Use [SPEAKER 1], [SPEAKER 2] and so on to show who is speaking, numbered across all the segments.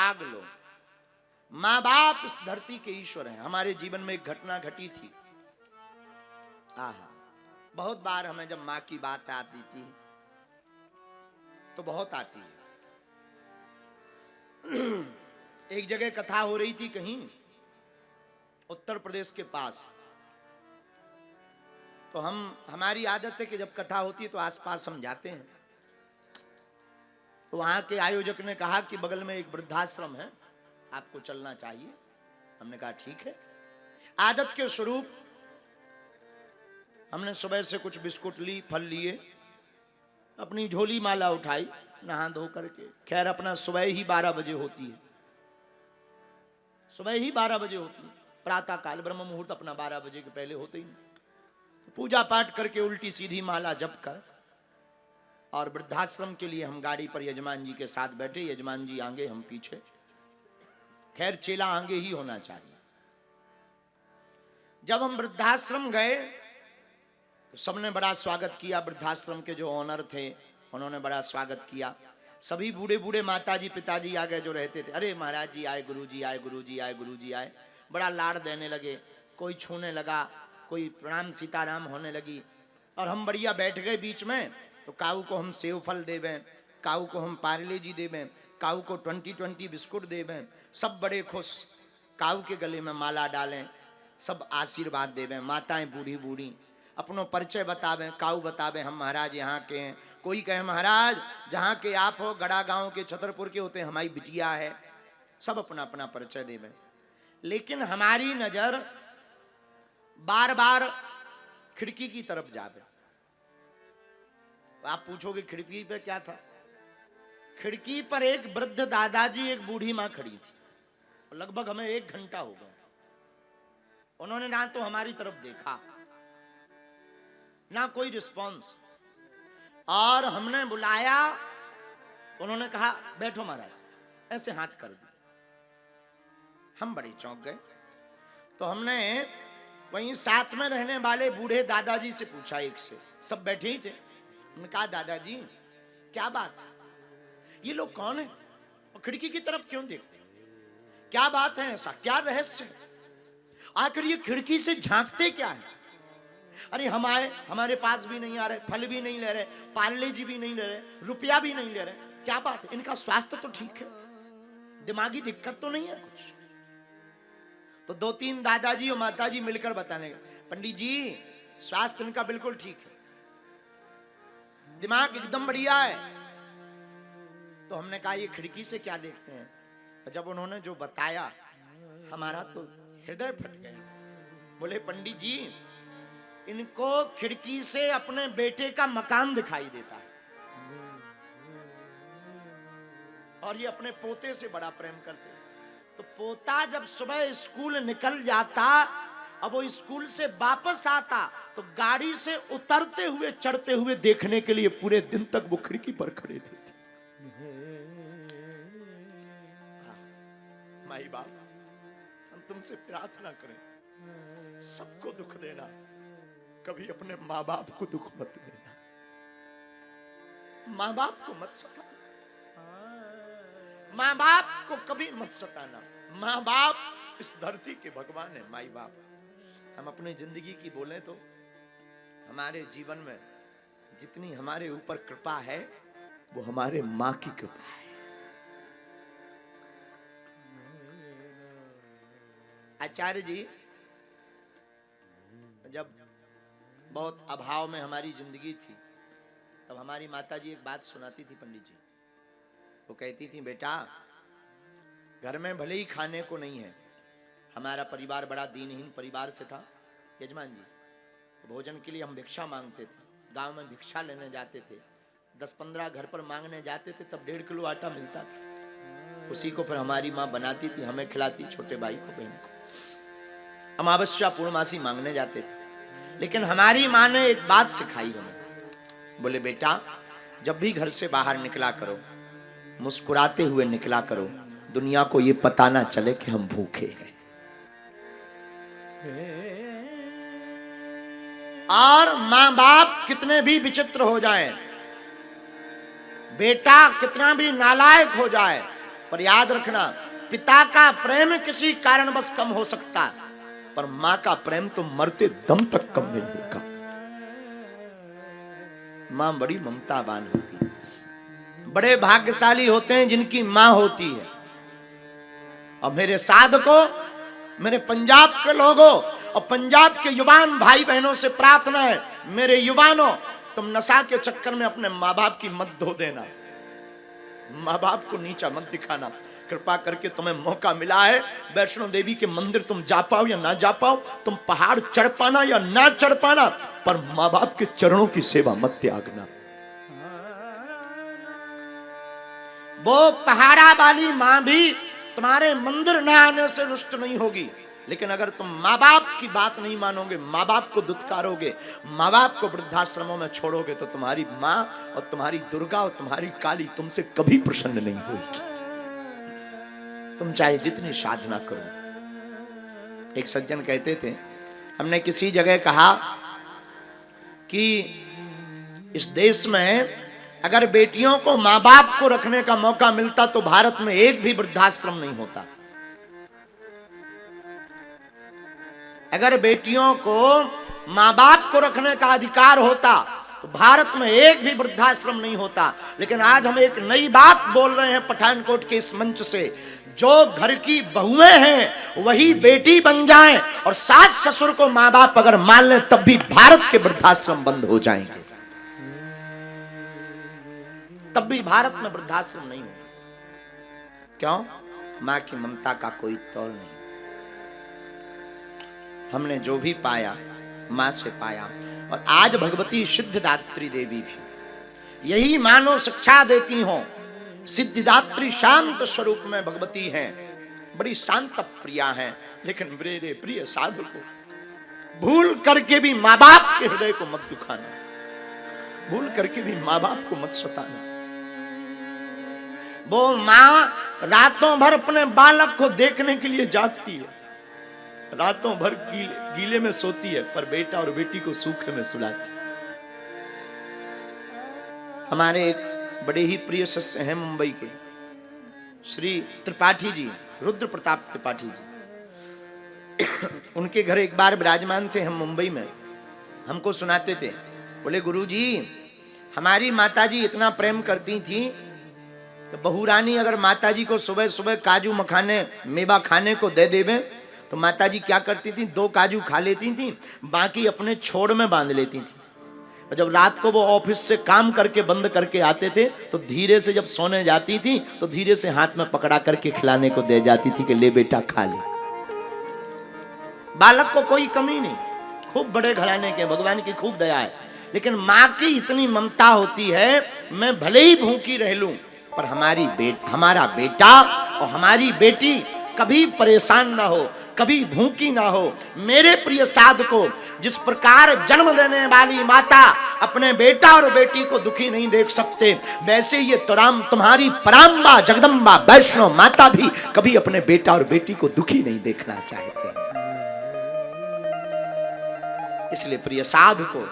[SPEAKER 1] त्याग लो। माँ बाप इस धरती के ईश्वर हैं। हमारे जीवन में एक घटना घटी थी। आहा, बहुत बार हमें जब माँ की बात आती थी तो बहुत आती है। एक जगह कथा हो रही थी कहीं उत्तर प्रदेश के पास, तो हमारी आदत है कि जब कथा होती है तो आसपास हम जाते हैं। तो वहां के आयोजक ने कहा कि बगल में एक वृद्धाश्रम है, आपको चलना चाहिए। हमने कहा ठीक है। आदत के स्वरूप हमने सुबह से कुछ बिस्कुट ली, फल लिए, अपनी झोली माला उठाई, नहा धो करके। खैर अपना सुबह ही 12 बजे होती है, सुबह ही 12 बजे होती है, प्रातः काल ब्रह्म मुहूर्त अपना 12 बजे के पहले होते ही नहीं। पूजा पाठ करके उल्टी सीधी माला जप कर और वृद्धाश्रम के लिए हम गाड़ी पर यजमान जी के साथ बैठे। यजमान जी आगे, हम पीछे। खैर चेला आगे ही होना चाहिए। जब हम वृद्धाश्रम गए तो सबने बड़ा स्वागत किया। वृद्धाश्रम के जो ओनर थे उन्होंने बड़ा स्वागत किया। सभी बूढ़े बूढ़े माताजी पिताजी आ गए जो रहते थे। अरे महाराज जी आए, गुरु जी आए, गुरु जी आए, गुरु जी आए। बड़ा लाड़ देने लगे, कोई छूने लगा, कोई प्रणाम सीताराम होने लगी। और हम बढ़िया बैठ गए बीच में। तो काऊ को हम सेव फल देवें, काऊ को हम पार्ले जी देवें, काऊ को 20-20 बिस्कुट देवें। सब बड़े खुश। काऊ के गले में माला डालें, सब आशीर्वाद देवें। माताएं बूढ़ी बूढ़ी अपनो परिचय बतावें। काऊ बतावे हम महाराज यहाँ के हैं। कोई कहे महाराज जहाँ के आप हो, गड़ा गांव के, छतरपुर के होते, हमारी बिटिया है। सब अपना अपना परिचय देवें। लेकिन हमारी नजर बार बार खिड़की की तरफ जावे। आप पूछोगे खिड़की पे क्या था? खिड़की पर एक वृद्ध दादाजी, एक बूढ़ी मां खड़ी थी। लगभग हमें 1 घंटा हो गया। उन्होंने ना तो हमारी तरफ देखा, ना कोई रिस्पॉन्स। और हमने बुलाया, उन्होंने कहा बैठो महाराज, ऐसे हाथ कर दिया। हम बड़े चौंक गए। तो हमने वहीं साथ में रहने वाले बूढ़े दादाजी से पूछा, एक से, सब बैठे ही थे। हमने कहा दादाजी क्या बात है, ये लोग कौन है और खिड़की की तरफ क्यों देखते हैं? क्या बात है, ऐसा क्या रहस्य है? आखिर ये खिड़की से झांकते क्या है? अरे हम आए, हमारे पास भी नहीं आ रहे, फल भी नहीं ले रहे, पार्ले जी भी नहीं ले रहे, रुपया भी नहीं ले रहे। क्या बात है? इनका स्वास्थ्य तो ठीक है, दिमागी दिक्कत तो नहीं है कुछ? तो 2-3 दादाजी और माताजी मिलकर बताने लगे, पंडित जी स्वास्थ्य इनका बिल्कुल ठीक है, दिमाग एकदम बढ़िया है। तो हमने कहा ये खिड़की से क्या देखते हैं? जब उन्होंने जो बताया हमारा तो हृदय फट गया। बोले पंडित जी इनको खिड़की से अपने बेटे का मकान दिखाई देता है और ये अपने पोते से बड़ा प्रेम करते हैं। तो पोता जब सुबह स्कूल निकल जाता, अब वो स्कूल से वापस आता तो गाड़ी से उतरते हुए चढ़ते हुए देखने के लिए पूरे दिन तक वो खिड़की पर खड़े रहते। माई बाप, हम तुमसे प्रार्थना करें, सबको दुख देना, कभी अपने माँ बाप को दुख मत देना। माँ बाप को मत सताना, माँ बाप को कभी मत सताना। माँ बाप इस धरती के भगवान है। माई बाप, हम अपनी जिंदगी की बोलें तो हमारे जीवन में जितनी हमारे ऊपर कृपा है वो हमारे माँ की कृपा है। आचार्य जी जब बहुत अभाव में हमारी जिंदगी थी तब हमारी माता जी एक बात सुनाती थी पंडित जी। वो कहती थी बेटा घर में भले ही खाने को नहीं है, हमारा परिवार बड़ा दीनहीन परिवार से था यजमान जी, भोजन के लिए हम भिक्षा मांगते थे, गांव में भिक्षा लेने जाते थे, 10-15 घर पर मांगने जाते थे, तब 1.5 किलो आटा मिलता था, उसी को फिर हमारी माँ बनाती थी, हमें खिलाती, छोटे भाई को बहन को। अमावस्या पूर्णमासी मांगने जाते थे, लेकिन हमारी माँ ने एक बात सिखाई हमें। बोले बेटा जब भी घर से बाहर निकला करो मुस्कुराते हुए निकला करो, दुनिया को ये पता ना चले कि हम भूखे हैं। और माँ बाप कितने भी विचित्र हो जाएं, बेटा कितना भी नालायक हो जाए, पर याद रखना, पिता का प्रेम किसी कारणवश कम हो सकता, पर मां का प्रेम तो मरते दम तक कम नहीं होगा। मां बड़ी ममतावान होती है। बड़े भाग्यशाली होते हैं जिनकी मां होती है। और मेरे साधकों, मेरे पंजाब के लोगों और पंजाब के युवान भाई बहनों से प्रार्थना है, मेरे युवानों, तुम नशा के चक्कर में अपने माँ बाप की मत धो देना, माँ बाप को नीचा मत दिखाना। कृपा करके तुम्हें मौका मिला है, वैष्णो देवी के मंदिर तुम जा पाओ या ना जा पाओ, तुम पहाड़ चढ़ पाना या ना चढ़ पाना, पर माँ बाप के चरणों की सेवा मत त्यागना। वो पहाड़ा वाली मां भी तुम्हारे मंदिर न आने से रुष्ट नहीं होगी, लेकिन अगर तुम माँ बाप की बात नहीं मानोगे, माँ बाप को दुत्कारोगे, माँ बाप को वृद्धाश्रमों में छोड़ोगे, तो तुम्हारी माँ और तुम्हारी दुर्गा और तुम्हारी काली तुमसे कभी प्रसन्न नहीं होगी, तुम चाहे जितनी साधना करो। एक सज्जन कहते थे, हमने किसी जगह कहा कि इस देश में अगर बेटियों को माँ बाप को रखने का मौका मिलता तो भारत में एक भी वृद्धाश्रम नहीं होता। अगर बेटियों को माँ बाप को रखने का अधिकार होता तो भारत में एक भी वृद्धाश्रम नहीं होता। लेकिन आज हम एक नई बात बोल रहे हैं पठानकोट के इस मंच से, जो घर की बहुएं हैं वही बेटी बन जाएं और सास ससुर को माँ बाप अगर मान लें तब भी भारत के वृद्धाश्रम बंद हो जाएंगे, तब भी भारत में वृद्धाश्रम नहीं हो। क्यों? मां की ममता का कोई तौल नहीं। हमने जो भी पाया मां से पाया। और आज भगवती सिद्धिदात्री देवी भी यही मानो शिक्षा देती हो। सिद्धिदात्री शांत स्वरूप में भगवती हैं, बड़ी शांत प्रिया हैं, लेकिन मेरे प्रिय साधु को भूल करके भी माँ बाप के हृदय को मत दुखाना, भूल करके भी माँ बाप को मत सताना। वो माँ रातों भर अपने बालक को देखने के लिए जागती है, रातों भर गीले में सोती है, पर बेटा और बेटी को सूखे में सुलाती है। हमारे एक बड़े ही प्रिय शिष्य हैं मुंबई के, श्री त्रिपाठी जी, रुद्र प्रताप त्रिपाठी जी। उनके घर एक बार विराजमान थे हम मुंबई में, हमको सुनाते थे, बोले गुरुजी हमारी माताजी इतना प्रेम करती थी, तो बहू रानी अगर माताजी को सुबह सुबह काजू मखाने मेवा खाने को दे देवे तो माताजी क्या करती थी, 2 काजू खा लेती थी, बाकी अपने छोड़ में बांध लेती थी। और जब रात को वो ऑफिस से काम करके बंद करके आते थे तो धीरे से जब सोने जाती थी तो धीरे से हाथ में पकड़ा करके खिलाने को दे जाती थी कि ले बेटा खा ले। बालक को कोई कमी नहीं, खूब बड़े घराने के, भगवान की खूब दया है, लेकिन माँ की इतनी ममता होती है, मैं भले ही भूखी रह लूं पर हमारा बेटा और हमारी बेटी कभी परेशान ना हो, कभी भूखी ना हो। मेरे प्रिय साधकों, जिस प्रकार जन्म देने वाली माता अपने बेटा और बेटी को दुखी नहीं देख सकते, वैसे ये तुम्हारी पराम्बा जगदम्बा वैष्णो माता भी कभी अपने बेटा और बेटी को दुखी नहीं देखना चाहते। इसलिए प्रिय साधकों,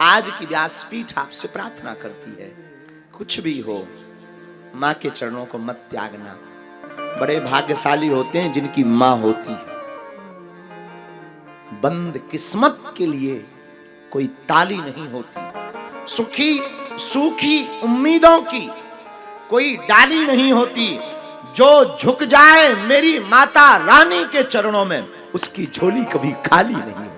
[SPEAKER 1] आज की व्यासपीठ आपसे प्रार्थना करती है, कुछ भी हो मां के चरणों को मत त्यागना। बड़े भाग्यशाली होते हैं जिनकी मां होती है। बंद किस्मत के लिए कोई ताली नहीं होती, सूखी उम्मीदों की कोई डाली नहीं होती। जो झुक जाए मेरी माता रानी के चरणों में, उसकी झोली कभी खाली नहीं होती।